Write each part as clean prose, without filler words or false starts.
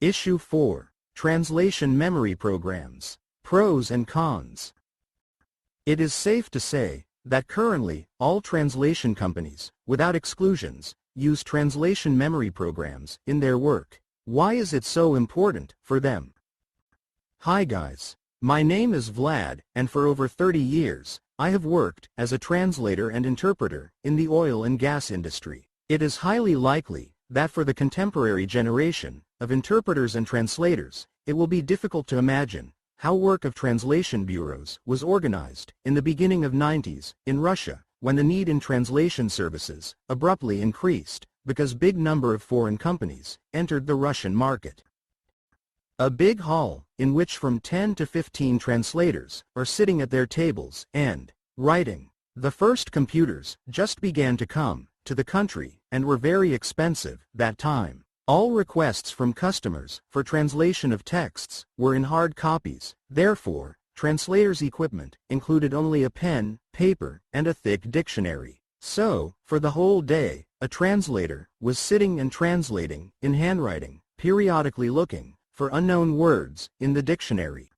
Issue 4. Translation Memory Programs. Pros and Cons. It is safe to say that currently, all translation companies, without exclusions, use translation memory programs in their work. Why is it so important for them? Hi guys. My name is Vlad, and for over 30 years, I have worked as a translator and interpreter in the oil and gas industry. It is highly likely that for the contemporary generation of interpreters and translators, it will be difficult to imagine how work of translation bureaus was organized in the beginning of 90s in Russia, when the need in translation services abruptly increased because big number of foreign companies entered the Russian market. A big hall in which from 10 to 15 translators are sitting at their tables and writing. The first computers just began to come to the country and were very expensive that time. All requests from customers for translation of texts were in hard copies. Therefore, translators' equipment included only a pen, paper, and a thick dictionary. So, for the whole day, a translator was sitting and translating in handwriting, periodically looking for unknown words in the dictionary.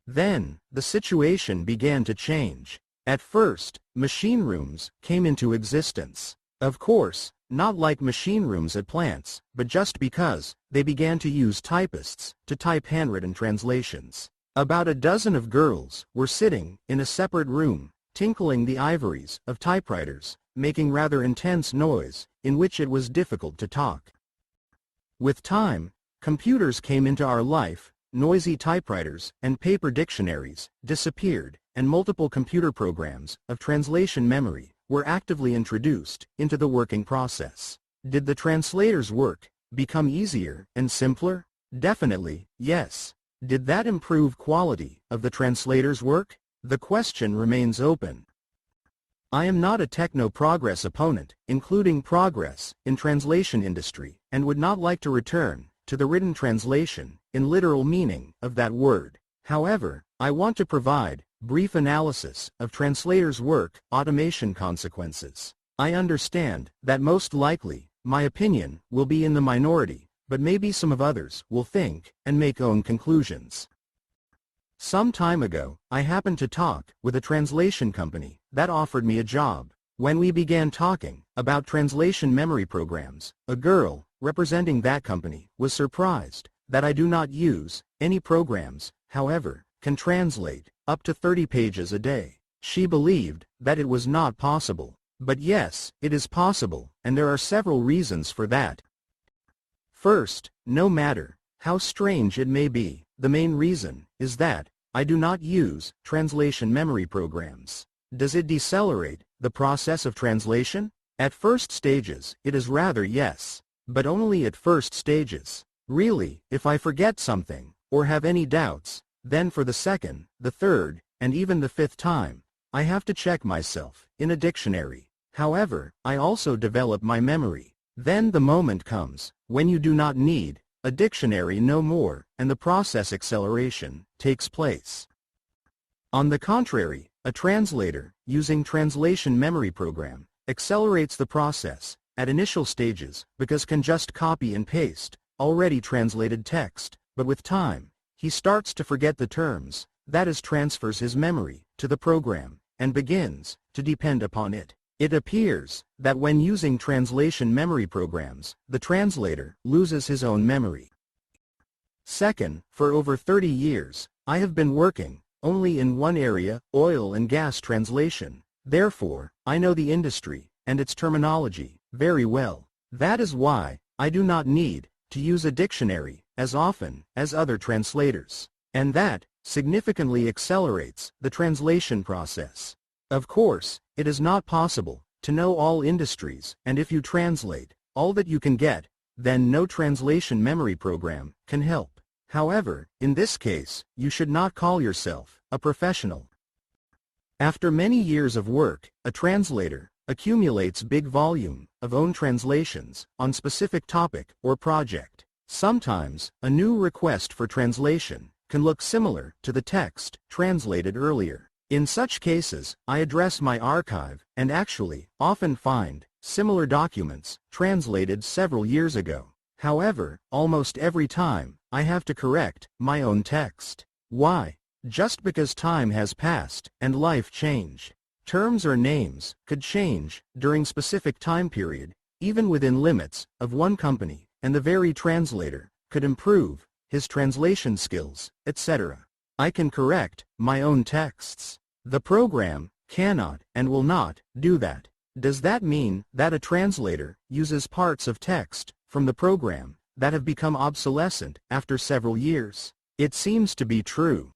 Then, the situation began to change. At first, machine rooms came into existence. Of course, not like machine rooms at plants, but just because they began to use typists to type handwritten translations. About a dozen of girls were sitting in a separate room, tinkling the ivories of typewriters, making rather intense noise, in which it was difficult to talk. With time, computers came into our life, noisy typewriters and paper dictionaries disappeared, and multiple computer programs of translation memory were actively introduced into the working process. Did the translator's work become easier and simpler? Definitely, yes. Did that improve quality of the translator's work? The question remains open. I am not a techno-progress opponent, including progress in translation industry, and would not like to return to the written translation in literal meaning of that word. However, I want to provide brief analysis of translators' work automation consequences. I understand that most likely my opinion will be in the minority, but maybe some of others will think and make own conclusions. Some time ago, I happened to talk with a translation company that offered me a job. When we began talking about translation memory programs, a girl representing that company was surprised that I do not use any programs, however, can translate up to 30 pages a day. She believed that it was not possible. But yes, it is possible, and there are several reasons for that. First, no matter how strange it may be, the main reason is that I do not use translation memory programs. Does it decelerate the process of translation? At first stages, it is rather yes, but only at first stages. Really, if I forget something, or have any doubts, then for the second, the third, and even the fifth time, I have to check myself in a dictionary. However, I also develop my memory. Then the moment comes when you do not need a dictionary no more, and the process acceleration takes place. On the contrary, a translator, using translation memory program, accelerates the process at initial stages because can just copy and paste already translated text, but with time, he starts to forget the terms, that is transfers his memory to the program, and begins to depend upon it. It appears that when using translation memory programs, the translator loses his own memory. Second, for over 30 years, I have been working only in one area, oil and gas translation. Therefore, I know the industry and its terminology very well. That is why I do not need to use a dictionary as often as other translators. And that significantly accelerates the translation process. Of course, it is not possible to know all industries, and if you translate all that you can get, then no translation memory program can help. However, in this case, you should not call yourself a professional. After many years of work, a translator accumulates big volume of own translations on specific topic or project. Sometimes, a new request for translation can look similar to the text translated earlier. In such cases, I address my archive and actually often find similar documents translated several years ago. However, almost every time, I have to correct my own text. Why? Just because time has passed, and life changed. Terms or names could change during specific time period, even within limits of one company, and the very translator could improve his translation skills, etc. I can correct my own texts. The program cannot and will not do that. Does that mean that a translator uses parts of text from the program that have become obsolescent after several years? It seems to be true.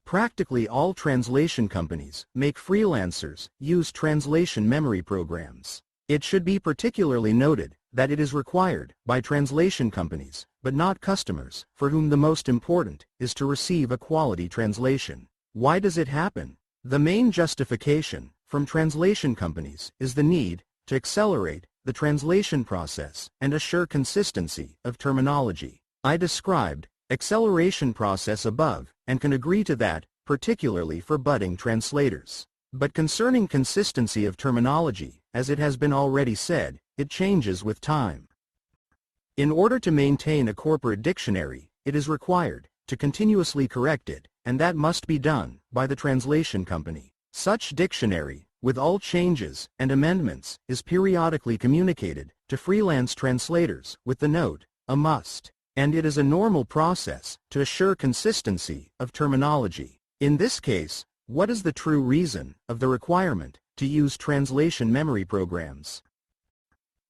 Practically all translation companies make freelancers use translation memory programs. It should be particularly noted that it is required by translation companies, but not customers, for whom the most important is to receive a quality translation. Why does it happen? The main justification from translation companies is the need to accelerate the translation process and assure consistency of terminology. I described acceleration process above and can agree to that, particularly for budding translators. But concerning consistency of terminology, as it has been already said, it changes with time. In order to maintain a corporate dictionary, it is required to continuously correct it, and that must be done by the translation company. Such dictionary, with all changes and amendments, is periodically communicated to freelance translators with the note, a must. And it is a normal process to assure consistency of terminology. In this case, what is the true reason of the requirement to use translation memory programs?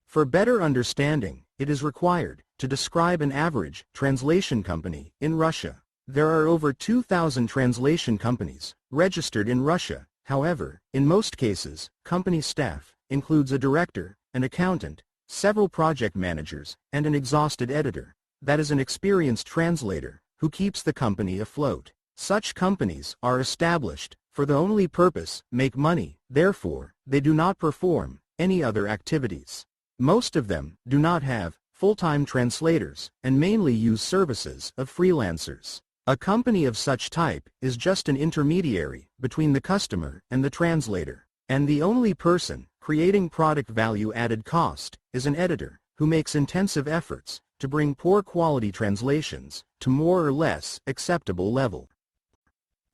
For better understanding, it is required to describe an average translation company in Russia. There are over 2,000 translation companies registered in Russia. However, in most cases, company staff includes a director, an accountant, several project managers, and an exhausted editor. That is an experienced translator who keeps the company afloat. Such companies are established for the only purpose, make money. Therefore, they do not perform any other activities. Most of them do not have full-time translators and mainly use services of freelancers. A company of such type is just an intermediary between the customer and the translator, and the only person creating product value added cost is an editor who makes intensive efforts to bring poor quality translations to more or less acceptable level.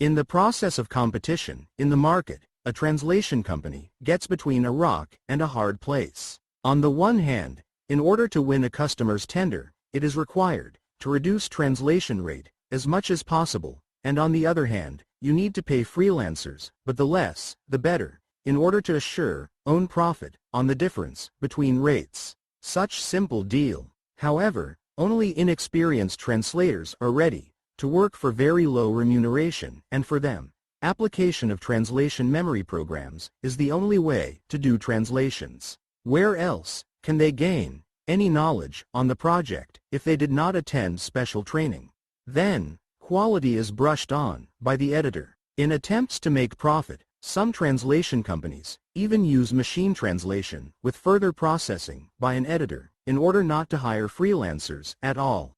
In the process of competition in the market, a translation company gets between a rock and a hard place. On the one hand, in order to win a customer's tender, it is required to reduce translation rate as much as possible, and on the other hand, you need to pay freelancers, but the less, the better, in order to assure own profit on the difference between rates. Such simple deal. However, only inexperienced translators are ready to work for very low remuneration, and for them, application of translation memory programs is the only way to do translations. Where else can they gain any knowledge on the project if they did not attend special training? Then, quality is brushed on by the editor. In attempts to make profit, some translation companies even use machine translation with further processing by an editor in order not to hire freelancers at all.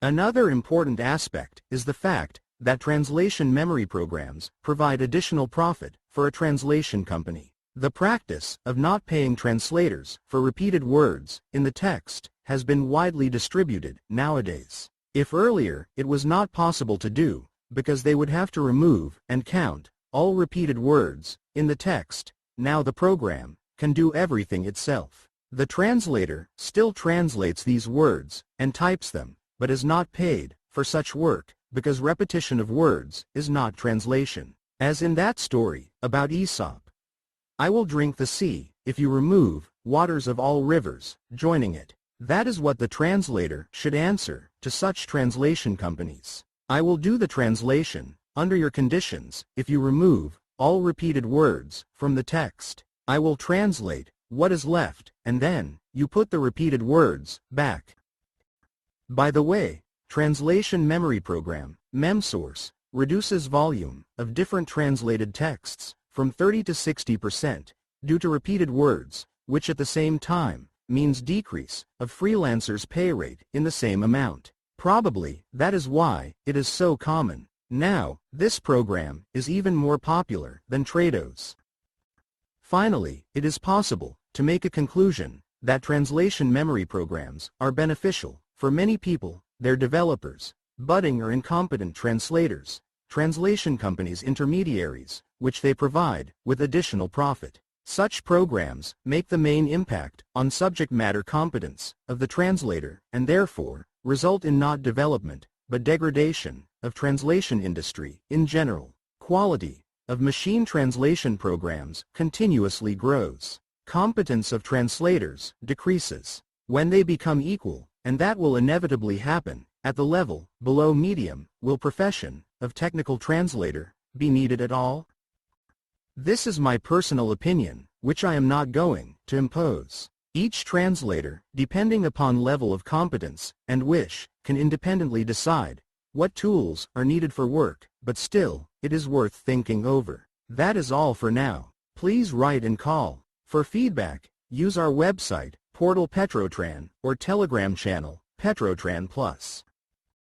Another important aspect is the fact that translation memory programs provide additional profit for a translation company. The practice of not paying translators for repeated words in the text has been widely distributed nowadays. If earlier it was not possible to do, because they would have to remove and count all repeated words in the text, now the program can do everything itself. The translator still translates these words and types them, but is not paid for such work, because repetition of words is not translation. As in that story about Aesop. I will drink the sea, if you remove waters of all rivers, joining it. That is what the translator should answer to such translation companies. I will do the translation, under your conditions, if you remove all repeated words from the text. I will translate what is left, and then you put the repeated words back. By the way, translation memory program, MemSource, reduces volume of different translated texts from 30 to 60% due to repeated words, which at the same time means decrease of freelancers' pay rate in the same amount. Probably that is why it is so common. Now, this program is even more popular than Trados. Finally, it is possible to make a conclusion that translation memory programs are beneficial for many people, their developers, budding or incompetent translators, translation companies' intermediaries, which they provide with additional profit. Such programs make the main impact on subject matter competence of the translator and therefore result in not development, but degradation of translation industry in general. Quality of machine translation programs continuously grows. Competence of translators decreases when they become equal, and that will inevitably happen at the level below medium. Will profession of technical translator be needed at all? This is my personal opinion, which I am not going to impose. Each translator, depending upon level of competence and wish, can independently decide what tools are needed for work, but still, it is worth thinking over. That is all for now. Please write and call. For feedback, use our website, portal Petrotran, or Telegram channel, Petrotran Plus.